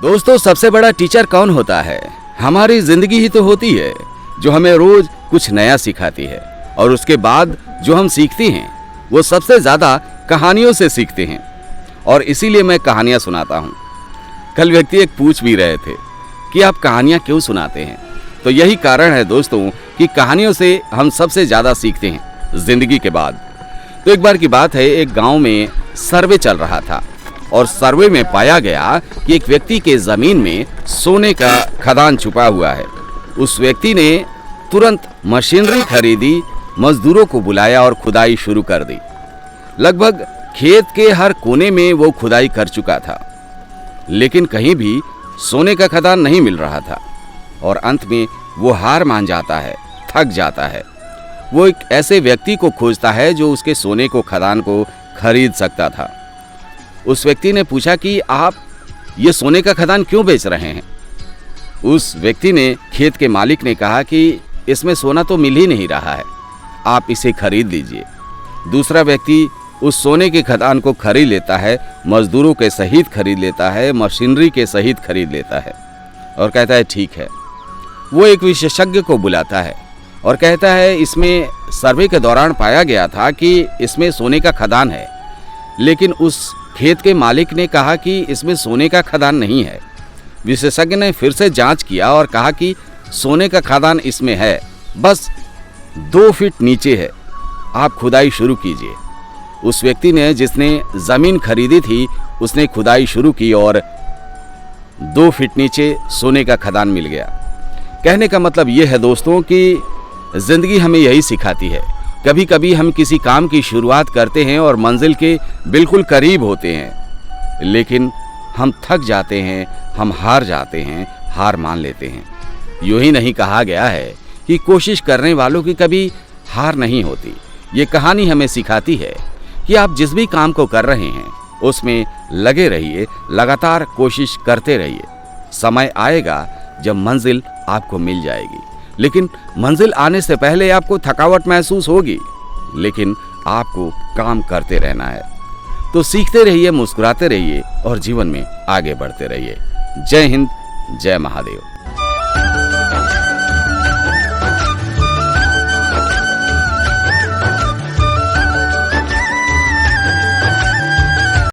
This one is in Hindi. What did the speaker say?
दोस्तों, सबसे बड़ा टीचर कौन होता है? हमारी जिंदगी ही तो होती है, जो हमें रोज कुछ नया सिखाती है। और उसके बाद जो हम सीखते हैं वो सबसे ज्यादा कहानियों से सीखते हैं। और इसीलिए मैं कहानियां सुनाता हूं। कल व्यक्ति एक पूछ भी रहे थे कि आप कहानियां क्यों सुनाते हैं। तो यही कारण है दोस्तों कि कहानियों से हम सबसे ज्यादा सीखते हैं जिंदगी के बाद। तो एक बार की बात है, एक गांव में सर्वे चल रहा था और सर्वे में पाया गया कि एक व्यक्ति के जमीन में सोने का खदान छुपा हुआ है। उस व्यक्ति ने तुरंत मशीनरी खरीदी, मजदूरों को बुलाया और खुदाई शुरू कर दी। लगभग खेत के हर कोने में वो खुदाई कर चुका था, लेकिन कहीं भी सोने का खदान नहीं मिल रहा था। और अंत में वो हार मान जाता है, थक जाता है। वो एक ऐसे व्यक्ति को खोजता है जो उसके सोने को खदान को खरीद सकता था। उस व्यक्ति ने पूछा कि आप ये सोने का खदान क्यों बेच रहे हैं? उस व्यक्ति ने, खेत के मालिक ने कहा कि इसमें सोना तो मिल ही नहीं रहा है, आप इसे खरीद लीजिए। दूसरा व्यक्ति उस सोने के खदान को खरीद लेता है, मजदूरों के सहित खरीद लेता है, मशीनरी के सहित खरीद लेता है और कहता है ठीक है। वो एक विशेषज्ञ को बुलाता है और कहता है इसमें सर्वे के दौरान पाया गया था कि इसमें सोने का खदान है, लेकिन उस खेत के मालिक ने कहा कि इसमें सोने का खदान नहीं है। विशेषज्ञ ने फिर से जांच किया और कहा कि सोने का खदान इसमें है, बस 2 फीट नीचे है, आप खुदाई शुरू कीजिए। उस व्यक्ति ने, जिसने जमीन खरीदी थी, उसने खुदाई शुरू की और 2 फीट नीचे सोने का खदान मिल गया। कहने का मतलब यह है दोस्तों कि जिंदगी हमें यही सिखाती है। कभी कभी हम किसी काम की शुरुआत करते हैं और मंजिल के बिल्कुल करीब होते हैं, लेकिन हम थक जाते हैं, हम हार जाते हैं, हार मान लेते हैं। यूं ही नहीं कहा गया है कि कोशिश करने वालों की कभी हार नहीं होती। ये कहानी हमें सिखाती है कि आप जिस भी काम को कर रहे हैं उसमें लगे रहिए, लगातार कोशिश करते रहिए। समय आएगा जब मंजिल आपको मिल जाएगी, लेकिन मंजिल आने से पहले आपको थकावट महसूस होगी, लेकिन आपको काम करते रहना है। तो सीखते रहिए, मुस्कुराते रहिए और जीवन में आगे बढ़ते रहिए। जय हिंद, जय महादेव।